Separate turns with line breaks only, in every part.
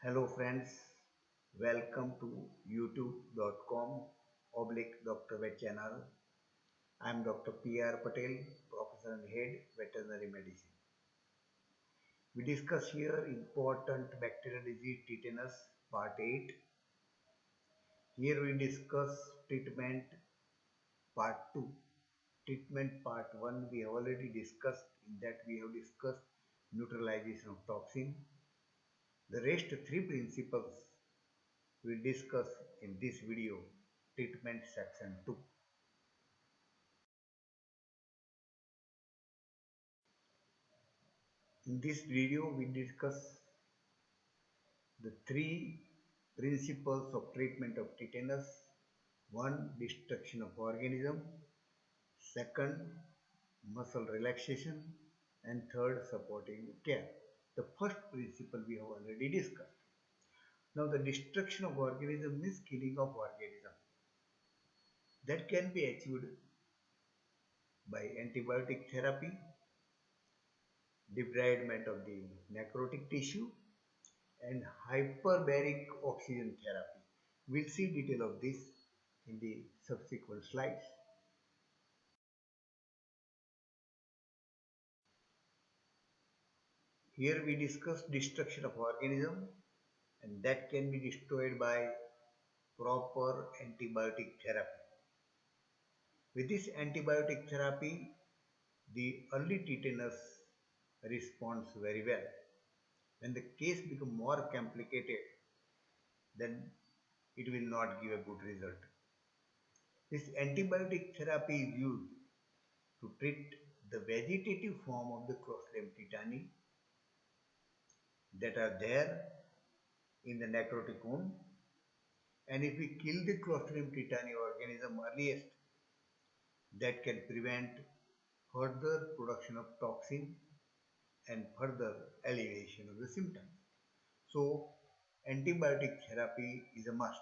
Hello friends, welcome to youtube.com oblique Dr. Vet channel. I am Dr. P.R. Patel, Professor and Head Veterinary Medicine. We discuss here important bacterial disease tetanus part 8. Here we discuss treatment part 2. Treatment part 1 we have already discussed. In that we have discussed neutralization of toxin. The rest three principles we discuss in this video, treatment section 2. In this video, we discuss the three principles of treatment of tetanus. One, destruction of organism. Second, muscle relaxation. And third, supporting care. The first principle we have already discussed. Now, the destruction of organism means killing of organism. That can be achieved by antibiotic therapy, debridement of the necrotic tissue, and hyperbaric oxygen therapy. We'll see detail of this in the subsequent slides. Here we discuss destruction of organism, and that can be destroyed by proper antibiotic therapy. With this antibiotic therapy, the early tetanus responds very well. When the case becomes more complicated, then it will not give a good result. This antibiotic therapy is used to treat the vegetative form of the Clostridium tetani that are there in the necrotic wound, and if we kill the Clostridium tetani organism earliest, that can prevent further production of toxin and further alleviation of the symptoms. So antibiotic therapy is a must.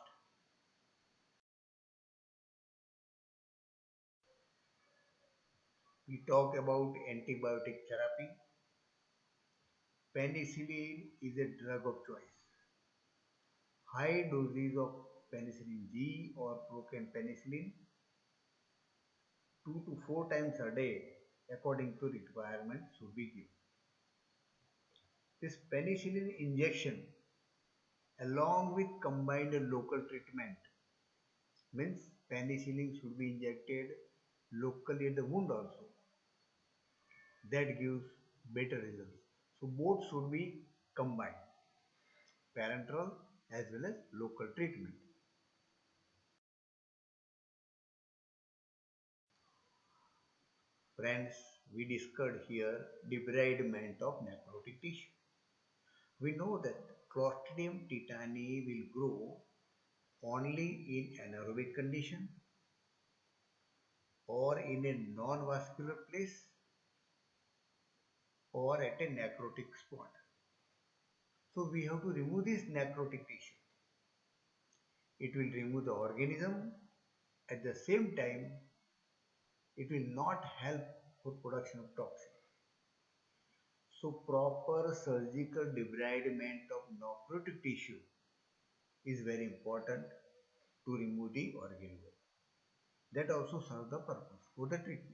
We talk about antibiotic therapy. Penicillin is a drug of choice. High doses of penicillin G or procamphenicillin 2 to 4 times a day according to requirement should be given. This penicillin injection along with combined local treatment means penicillin should be injected locally at the wound also. That gives better results. So both should be combined, parenteral as well as local treatment. Friends, we discussed here debridement of necrotic tissue. We know that Clostridium tetani will grow only in anaerobic condition or in a non-vascular place or at a necrotic spot. So we have to remove this necrotic tissue. It will remove the organism. At the same time, it will not help for production of toxin. So proper surgical debridement of necrotic tissue is very important to remove the organism. That also serves the purpose for the treatment.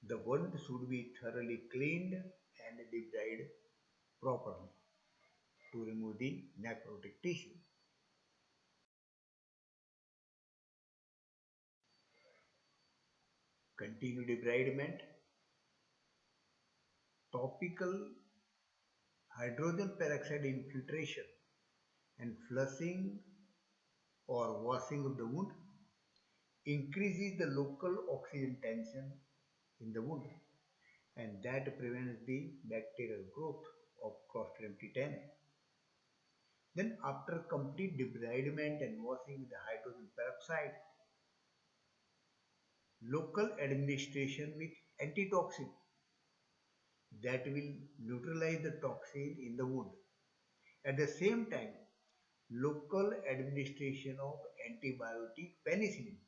The wound should be thoroughly cleaned and debrided properly to remove the necrotic tissue. Continue debridement. Topical hydrogen peroxide infiltration and flushing or washing of the wound increases the local oxygen tension in the wound, and that prevents the bacterial growth of Clostridium tetani. Then after complete debridement and washing with the hydrogen peroxide, local administration with antitoxin that will neutralize the toxin in the wound. At the same time, local administration of antibiotic penicillin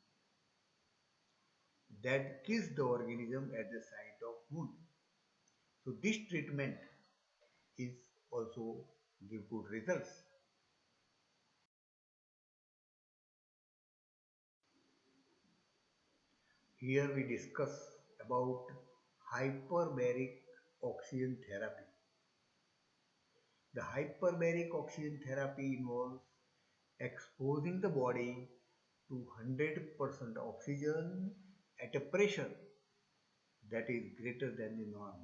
that kills the organism at the site of wound. So this treatment is also give good results. Here we discuss about hyperbaric oxygen therapy. The hyperbaric oxygen therapy involves exposing the body to 100% oxygen at a pressure that is greater than the norm.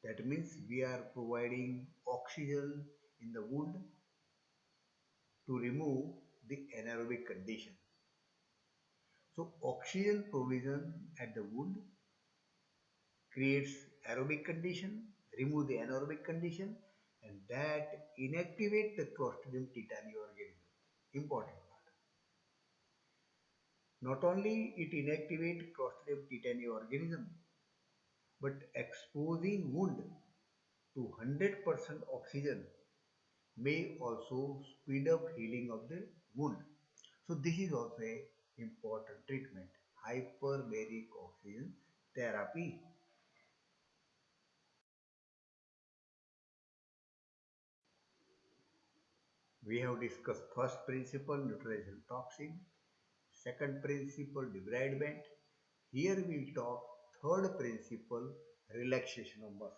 That means we are providing oxygen in the wound to remove the anaerobic condition. So oxygen provision at the wound creates aerobic condition, remove the anaerobic condition, and that inactivate the Clostridium tetani organism. Important part. Not only it inactivate Clostridium tetani organism, but exposing wound to 100% oxygen may also speed up healing of the wound. So this is also a important treatment. Hyperbaric oxygen therapy. We have discussed first principle neutralization toxin, second principle debridement. Here we will talk third principle relaxation of muscle.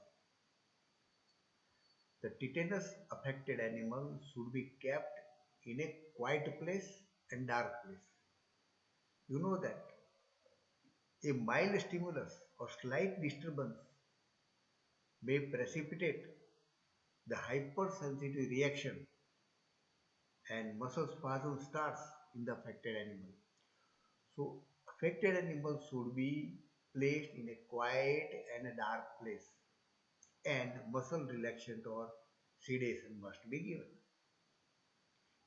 The tetanus affected animal should be kept in a quiet place and dark place. You know that a mild stimulus or slight disturbance may precipitate the hypersensitive reaction and muscle spasm starts in the affected animal. So affected animals should be placed in a quiet and a dark place and muscle relaxant or sedation must be given.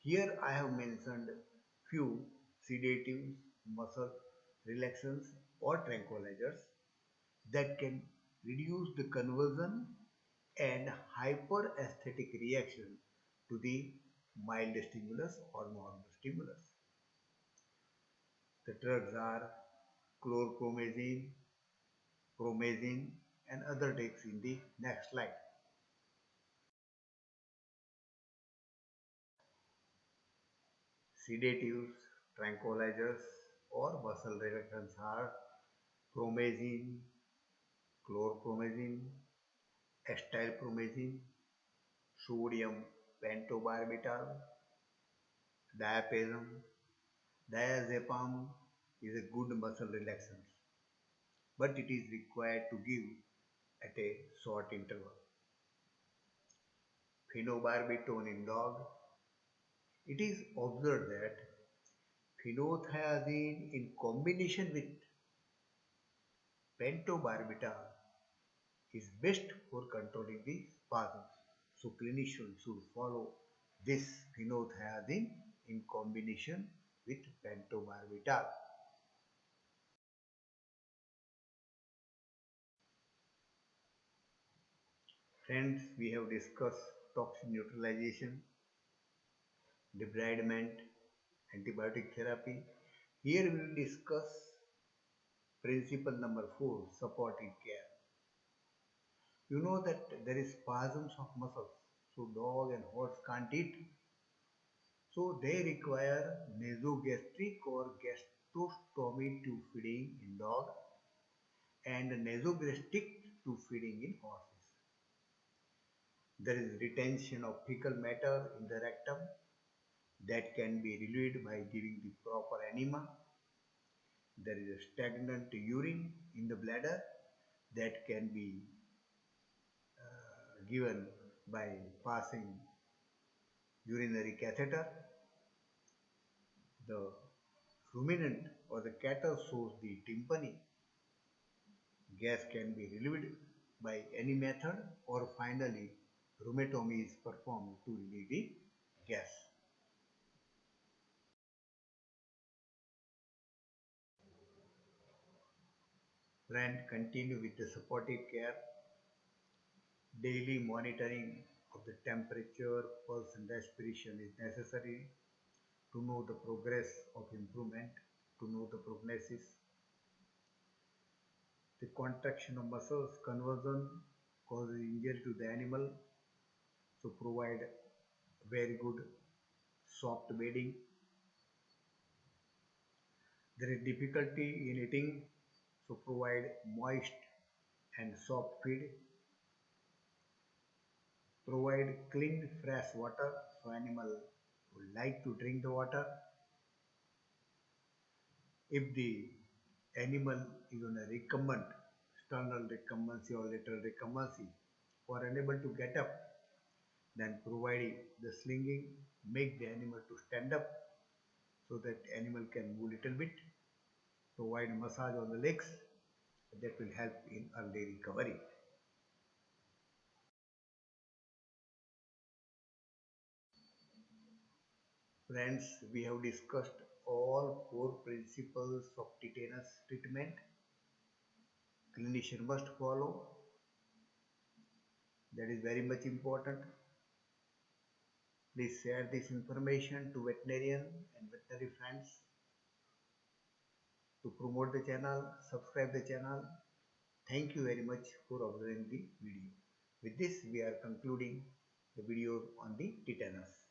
Here I have mentioned few sedatives, muscle relaxants or tranquilizers that can reduce the convulsion and hyperesthetic reaction to the mild stimulus or normal stimulus. The drugs are chlorpromazine, promazine and other drugs in the next slide. Sedatives, tranquilizers or muscle relaxants are promazine, chlorpromazine, acetylpromazine, sodium pentobarbital, diapasm, diazepam is a good muscle relaxant, but it is required to give at a short interval. Phenobarbital in dog. It is observed that phenothiazine in combination with pentobarbital is best for controlling the spasms. So clinicians should follow this phenothiazine in combination with pentobarbital. Friends, we have discussed toxin neutralization, debridement, antibiotic therapy. Here we will discuss principle number 4, supportive care. You know that there is spasms of muscles, so dog and horse can't eat. So they require nasogastric or gastrostomy tube feeding in dog and nasogastric tube feeding in horses. There is retention of fecal matter in the rectum that can be relieved by giving the proper enema. There is a stagnant urine in the bladder that can be given by passing urinary catheter. The ruminant or the cattle shows the tympani. Gas can be relieved by any method, or finally rheumatomy is performed to relieve the gas. Friend, continue with the supportive care. Daily monitoring of the temperature, pulse and respiration is necessary to know the progress of improvement, to know the prognosis. The contraction of muscles, conversion causes injury to the animal. So provide very good soft bedding. There is difficulty in eating, so provide moist and soft feed. Provide clean fresh water so animal would like to drink the water. If the animal is on a recumbent, sternal recumbency or lateral recumbency, or unable to get up, then providing the slinging make the animal to stand up so that animal can move little bit. Provide massage on the legs that will help in early recovery. Friends, we have discussed all four principles of tetanus treatment. Clinician must follow. That is very much important. Please share this information to veterinarian and veterinary friends. To promote the channel, subscribe the channel. Thank you very much for observing the video. With this, we are concluding the video on the tetanus.